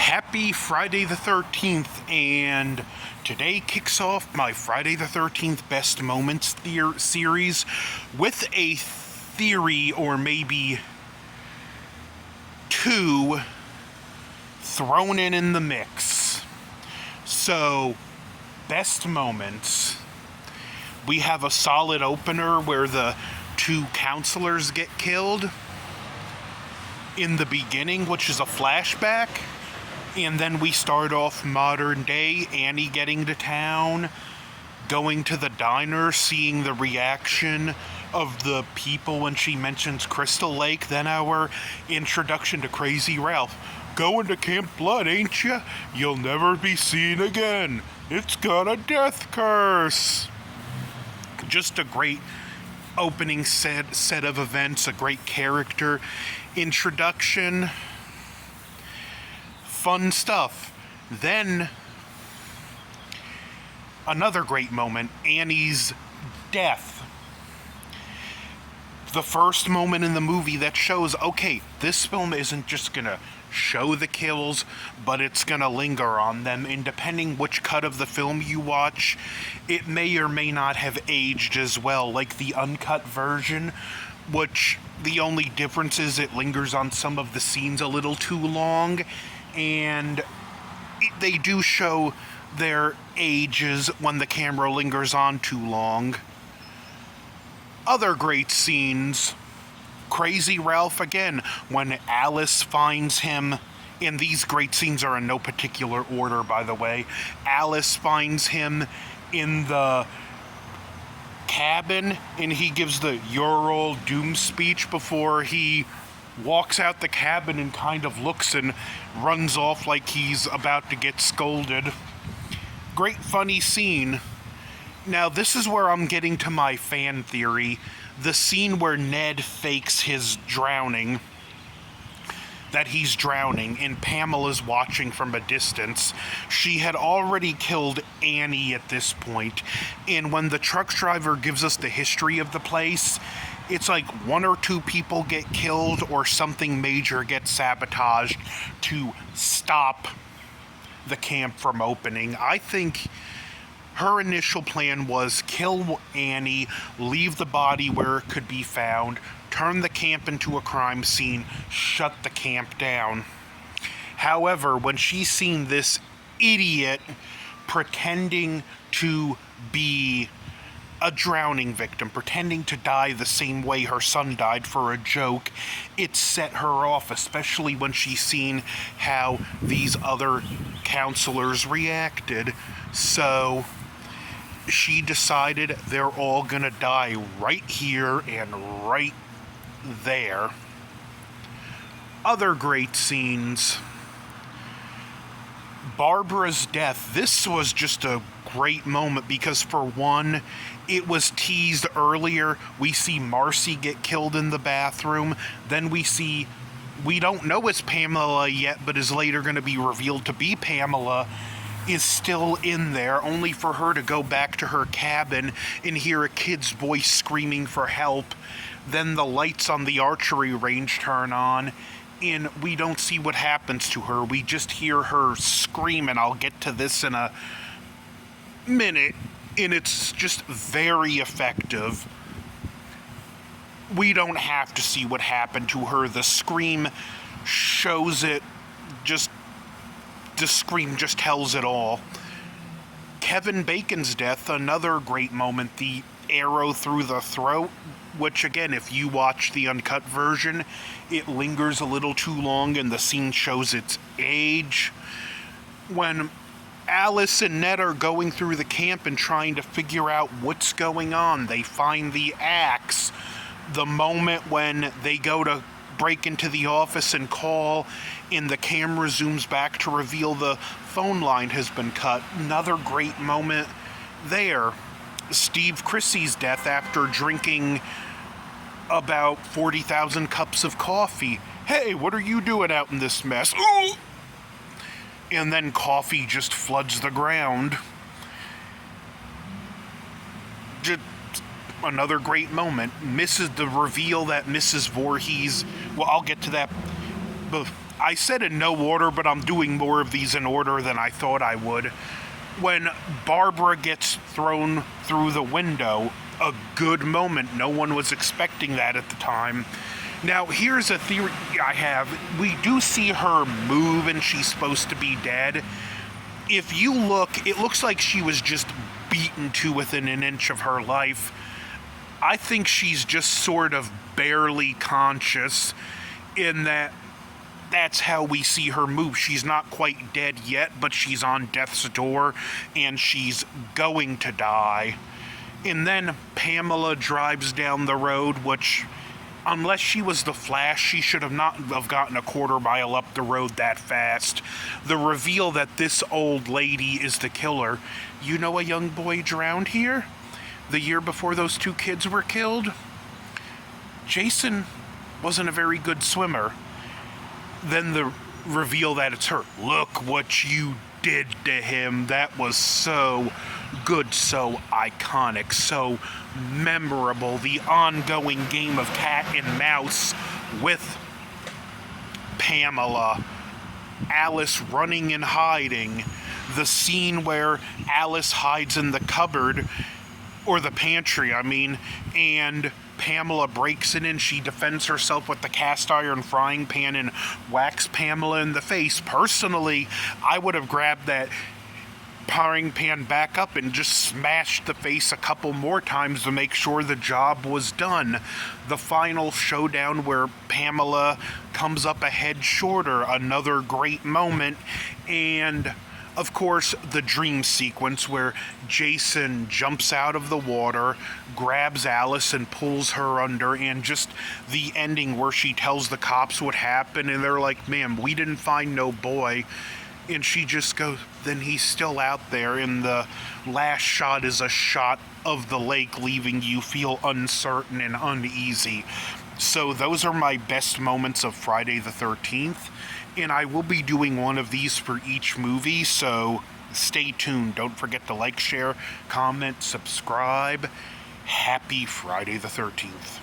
Happy Friday the 13th, and today kicks off my Friday the 13th Best Moments series with a theory, or maybe two, thrown in the mix. So, Best Moments. We have a solid opener where the two counselors get killed in the beginning, which is a flashback. And then we start off modern day, Annie getting to town, going to the diner, seeing the reaction of the people when she mentions Crystal Lake. Then our introduction to Crazy Ralph. Going to Camp Blood, ain't ya? You'll never be seen again. It's got a death curse. Just a great opening set of events, a great character introduction. Fun stuff. Then, another great moment, Annie's death. The first moment in the movie that shows, okay, this film isn't just gonna show the kills, but it's gonna linger on them, and depending which cut of the film you watch, it may or may not have aged as well, like the uncut version, which the only difference is it lingers on some of the scenes a little too long, and they do show their ages when the camera lingers on too long. Other great scenes, Crazy Ralph again, when Alice finds him, and these great scenes are in no particular order, by the way. Alice finds him in the cabin, and he gives the "You're all doomed" speech before he walks out the cabin and kind of looks and runs off like he's about to get scolded. Great funny scene. Now this is where I'm getting to my fan theory. The scene where Ned fakes his drowning, that he's drowning, and Pamela's watching from a distance. She had already killed Annie at this point, and when the truck driver gives us the history of the place, it's like one or two people get killed or something major gets sabotaged to stop the camp from opening. I think her initial plan was kill Annie, leave the body where it could be found, turn the camp into a crime scene, shut the camp down. However, when she's seen this idiot pretending to be a drowning victim, pretending to die the same way her son died for a joke, it set her off, especially when she's seen how these other counselors reacted. So she decided they're all gonna die right here and right there. Other great scenes. Barbara's death. This was just a great moment because, for one, it was teased earlier. We see Marcy get killed in the bathroom. Then we don't know it's Pamela yet, but is later going to be revealed to be Pamela, is still in there, only for her to go back to her cabin and hear a kid's voice screaming for help. Then the lights on the archery range turn on, and we don't see what happens to her. We just hear her scream, and I'll get to this in a minute, and it's just very effective. We don't have to see what happened to her. The scream shows it. The scream just tells it all. Kevin Bacon's death, another great moment. The arrow through the throat, which again, if you watch the uncut version, it lingers a little too long and the scene shows its age. When Alice and Ned are going through the camp and trying to figure out what's going on, they find the axe. The moment when they go to break into the office and call, and the camera zooms back to reveal the phone line has been cut. Another great moment there. Steve Chrissy's death after drinking about 40,000 cups of coffee. Hey, what are you doing out in this mess? Ooh! And then coffee just floods the ground. Just another great moment. The reveal that Mrs. Voorhees, well, I'll get to that, but I said in no order, but I'm doing more of these in order than I thought I would. When Barbara gets thrown through the window, a good moment. No one was expecting that at the time. Now, here's a theory I have. We do see her move and she's supposed to be dead. If you look, it looks like she was just beaten to within an inch of her life. I think she's just sort of barely conscious in that that's how we see her move. She's not quite dead yet, but she's on death's door and she's going to die. And then Pamela drives down the road, which, unless she was the Flash, she should have not have gotten a quarter mile up the road that fast. The reveal that this old lady is the killer. You know, a young boy drowned here the year before those 2 kids were killed. Jason wasn't a very good swimmer. Then the reveal that it's her. Look what you did to him. That was so good, so iconic, so memorable. The ongoing game of cat and mouse with Pamela, Alice running and hiding, the scene where Alice hides in the cupboard, or the pantry, and Pamela breaks in and she defends herself with the cast iron frying pan and whacks Pamela in the face. Personally, I would have grabbed that frying pan back up and just smashed the face a couple more times to make sure the job was done. The final showdown where Pamela comes up a head shorter, another great moment. And of course, the dream sequence where Jason jumps out of the water, grabs Alice and pulls her under, and just the ending where she tells the cops what happened and they're like, ma'am, we didn't find no boy. And she just goes, then he's still out there. And the last shot is a shot of the lake, leaving you feel uncertain and uneasy. So those are my best moments of Friday the 13th. And I will be doing one of these for each movie, so stay tuned. Don't forget to like, share, comment, subscribe. Happy Friday the 13th.